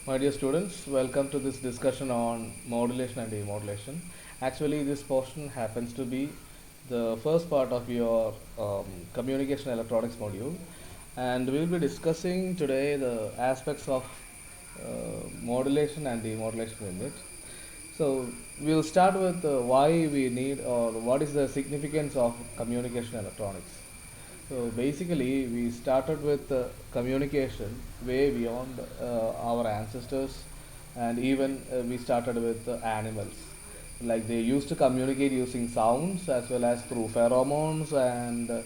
My dear students, welcome to this discussion on modulation and demodulation. Actually, this portion happens to be the first part of your communication electronics module, and we will be discussing today the aspects of modulation and demodulation in it. So, we'll start with why we need or what is the significance of communication electronics. So basically, we started with communication way beyond our ancestors, and even we started with animals. Like they used to communicate using sounds as well as through pheromones and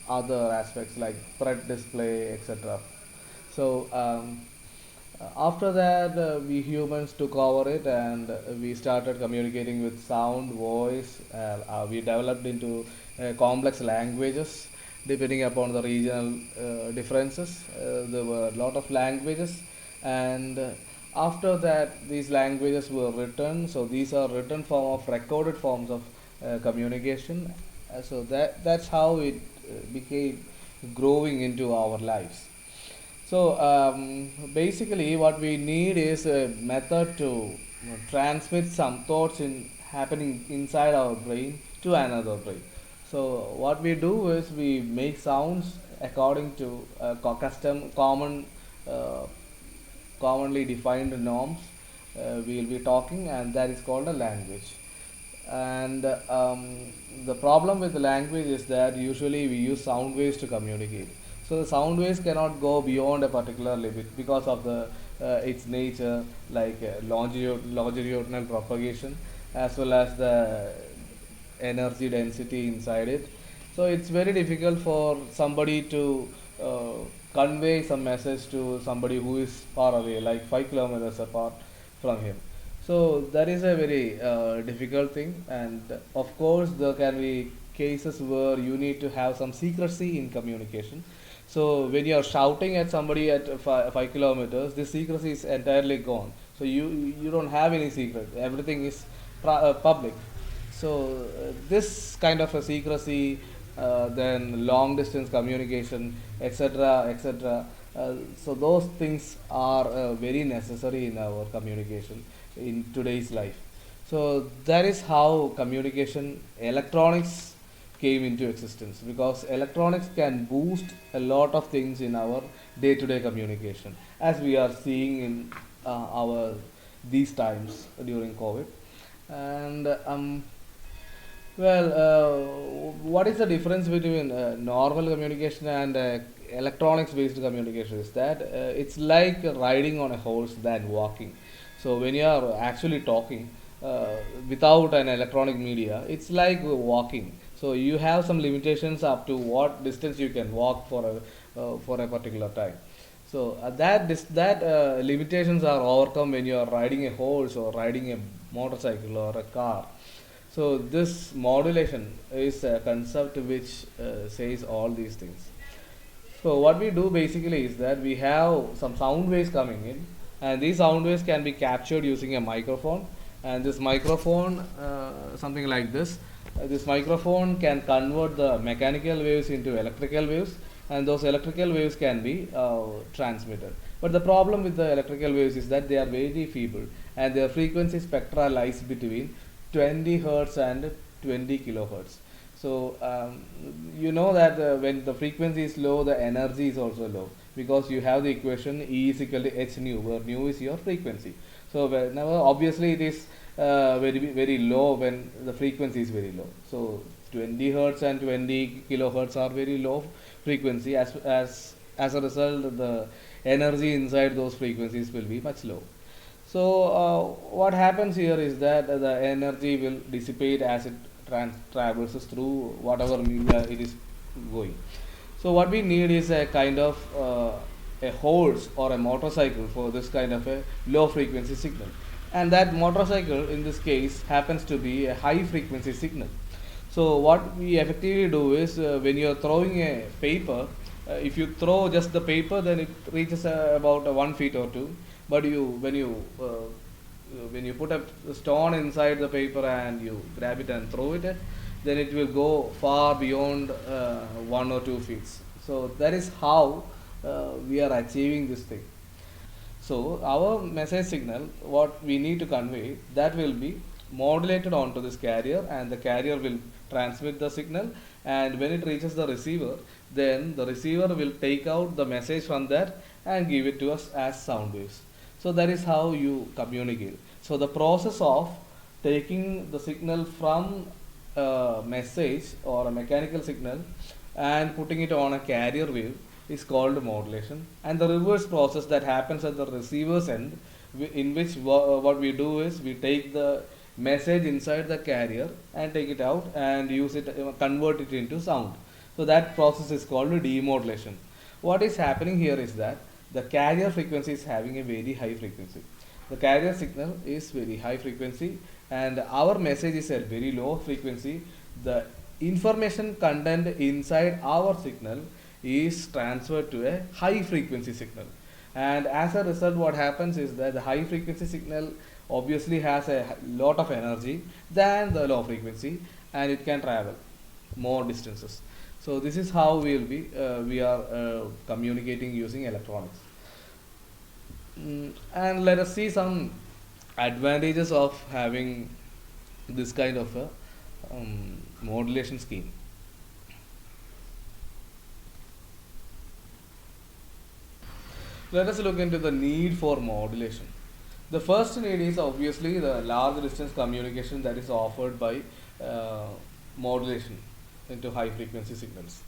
other aspects like threat display, etc. So after that, we humans took over it and we started communicating with sound, voice. We developed into complex languages depending upon the regional differences. There were a lot of languages, and after that, these languages were written. So these are written form of recorded forms of communication. So that's how it became growing into our lives. So basically, what we need is a method to transmit some thoughts in happening inside our brain to another brain. So what we do is we make sounds according to custom uh, commonly defined norms. We will be talking, and that is called a language. And the problem with the language is that usually we use sound waves to communicate. So the sound waves cannot go beyond a particular limit because of the its nature, like longitudinal propagation, as well as the energy density inside it. So it's very difficult for somebody to uh, convey some message to somebody who is far away, like 5 kilometers apart from him. So that is a very difficult thing, and of course there can be cases where you need to have some secrecy in communication. So when you are shouting at somebody at 5 kilometers, this secrecy is entirely gone. So you don't have any secret. Everything is public. So this kind of a secrecy, then long distance communication, etc., etc. So those things are very necessary in our communication in today's life. So that is how communication electronics came into existence, because electronics can boost a lot of things in our day-to-day communication, as we are seeing in our these times during COVID. And what is the difference between normal communication and electronics based communication is that it's like riding on a horse than walking. So when you are actually talking without an electronic media, it's like walking. So you have some limitations up to what distance you can walk for a particular time. So that limitations are overcome when you are riding a horse or riding a motorcycle or a car. So this modulation is a concept which says all these things. So what we do basically is that we have some sound waves coming in, and these sound waves can be captured using a microphone. And this microphone, something like this microphone can convert the mechanical waves into electrical waves, and those electrical waves can be transmitted. But the problem with the electrical waves is that they are very feeble, and their frequency spectra lies between 20 hertz and 20 kilohertz. So you know that when the frequency is low, the energy is also low, because you have the equation E is equal to h nu, where nu is your frequency. So whenever obviously it is very low when the frequency is very low. So 20 hertz and 20 kilohertz are very low frequency. As a result, the energy inside those frequencies will be much low. So what happens here is that the energy will dissipate as it traverses through whatever media it is going. So what we need is a kind of a horse or a motorcycle for this kind of a low frequency signal, and that motorcycle in this case happens to be a high frequency signal. So what we effectively do is when you are throwing a paper, if you throw just the paper, then it reaches about 1 feet or two. But when you put a stone inside the paper and you grab it and throw it, then it will go far beyond 1 or 2 feet. So that is how we are achieving this thing. So our message signal, what we need to convey, that will be modulated onto this carrier, and the carrier will transmit the signal, and when it reaches the receiver, then the receiver will take out the message from that and give it to us as sound waves. So that is how you communicate. So the process of taking the signal from a message or a mechanical signal and putting it on a carrier wave is called modulation, and the reverse process that happens at the receiver's end, in which what we do is we take the message inside the carrier and take it out and use it, convert it into sound. So that process is called demodulation. What is happening here is that the carrier frequency is having a very high frequency. The carrier signal is very high frequency and our message is at very low frequency. The information content inside our signal is transferred to a high frequency signal, and as a result what happens is that the high frequency signal obviously has a lot of energy than the low frequency, and it can travel more distances. So this is how we are communicating using electronics. And let us see some advantages of having this kind of a modulation scheme. Let us look into the need for modulation. The first need is obviously the large distance communication that is offered by modulation into high frequency signals.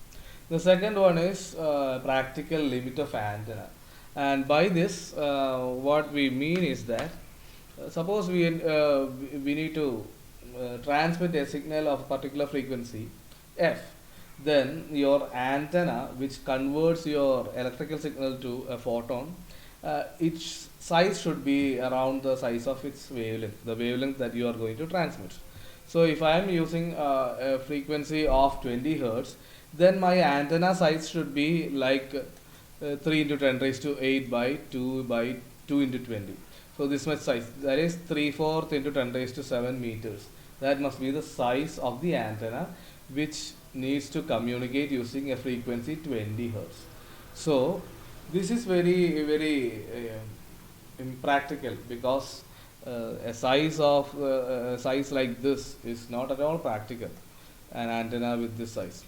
The second one is practical limit of antenna, and by this what we mean is that suppose we need to transmit a signal of a particular frequency f, then your antenna which converts your electrical signal to a photon, its size should be around the size of its wavelength, the wavelength that you are going to transmit. So if I am using a frequency of 20 hertz, then my antenna size should be like 3 into 10 raised to 8 by 2 into 20. So this much size, that is 3/4 into 10 raised to 7 meters. That must be the size of the antenna which needs to communicate using a frequency 20 hertz. So this is very impractical, because a size like this is not at all practical, an antenna with this size.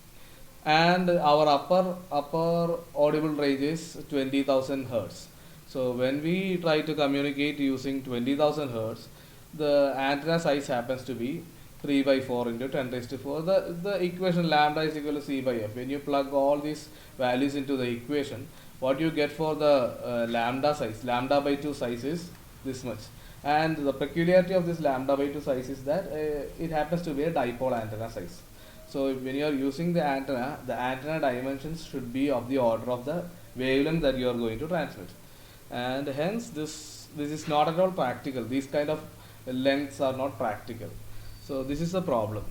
And our upper audible range is 20,000 hertz. So when we try to communicate using 20,000 hertz, the antenna size happens to be 3 by 4 into 10 raised to 4. The equation lambda is equal to c by f. When you plug all these values into the equation, what you get for the lambda size, lambda by 2 size is this much. And the peculiarity of this lambda by 2 size is that it happens to be a dipole antenna size. So when you are using the antenna dimensions should be of the order of the wavelength that you are going to transmit. And hence this is not at all practical. These kind of lengths are not practical. So this is the problem.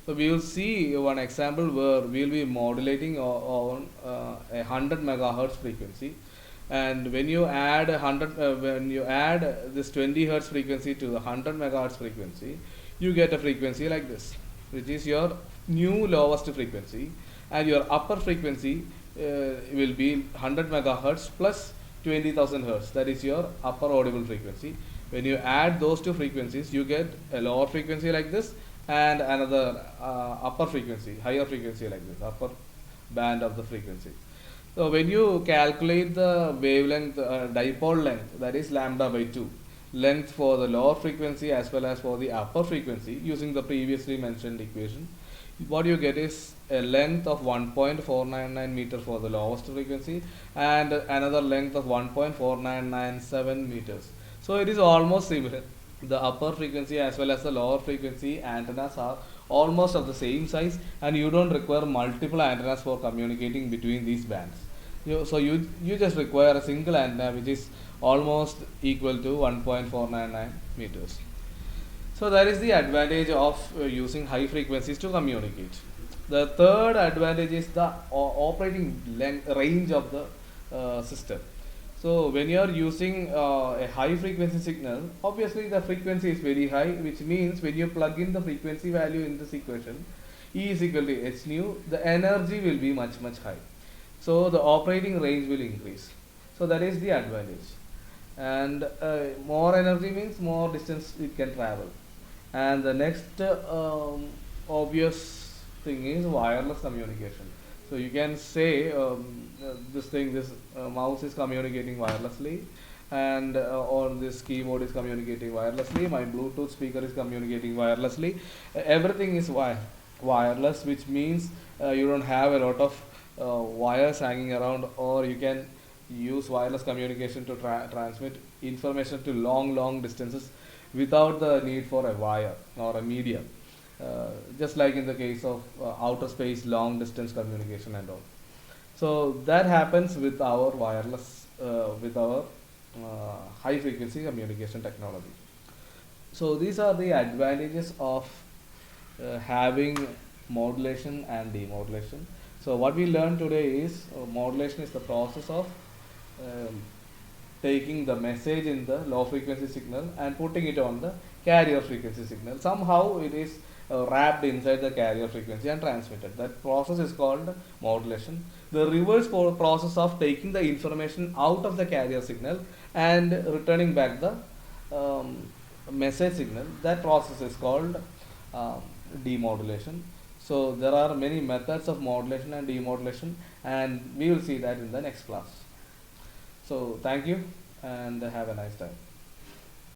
So we will see one example where we will be modulating on a 100 megahertz frequency, and when you add this 20 hertz frequency to the 100 megahertz frequency, you get a frequency like this, which is your new lowest frequency, and your upper frequency will be 100 megahertz plus 20,000 hertz. That is your upper audible frequency. When you add those two frequencies, you get a lower frequency like this and another upper frequency, higher frequency like this, upper band of the frequency. So when you calculate the wavelength, dipole length, that is lambda by 2, length for the lower frequency as well as for the upper frequency using the previously mentioned equation, what you get is a length of 1.499 meter for the lowest frequency and another length of 1.4997 meters. So it is almost similar. The upper frequency as well as the lower frequency antennas are almost of the same size, and you don't require multiple antennas for communicating between these bands. So you just require a single antenna which is almost equal to 1.499 meters. So that is the advantage of using high frequencies to communicate. The third advantage is the operating range of the system. So when you are using a high frequency signal, obviously the frequency is very high, which means when you plug in the frequency value in this equation, E is equal to h nu, the energy will be much high. So the operating range will increase. So that is the advantage. and more energy means more distance it can travel. And the next obvious thing is wireless communication. So you can say this mouse is communicating wirelessly, and or this keyboard is communicating wirelessly. My Bluetooth speaker is communicating wirelessly. Everything is wireless, which means you don't have a lot of wires hanging around, or you can use wireless communication to transmit information to long distances without the need for a wire or a medium, just like in the case of outer space long distance communication and all. So that happens with our wireless, with our high frequency communication technology. So these are the advantages of having modulation and demodulation. So what we learned today is modulation is the process of um, taking the message in the low frequency signal and putting it on the carrier frequency signal. Somehow it is wrapped inside the carrier frequency and transmitted. That process is called modulation. The reverse process of taking the information out of the carrier signal and returning back the message signal, that process is called um, demodulation. So there are many methods of modulation and demodulation, and we will see that in the next class. So thank you and have a nice time.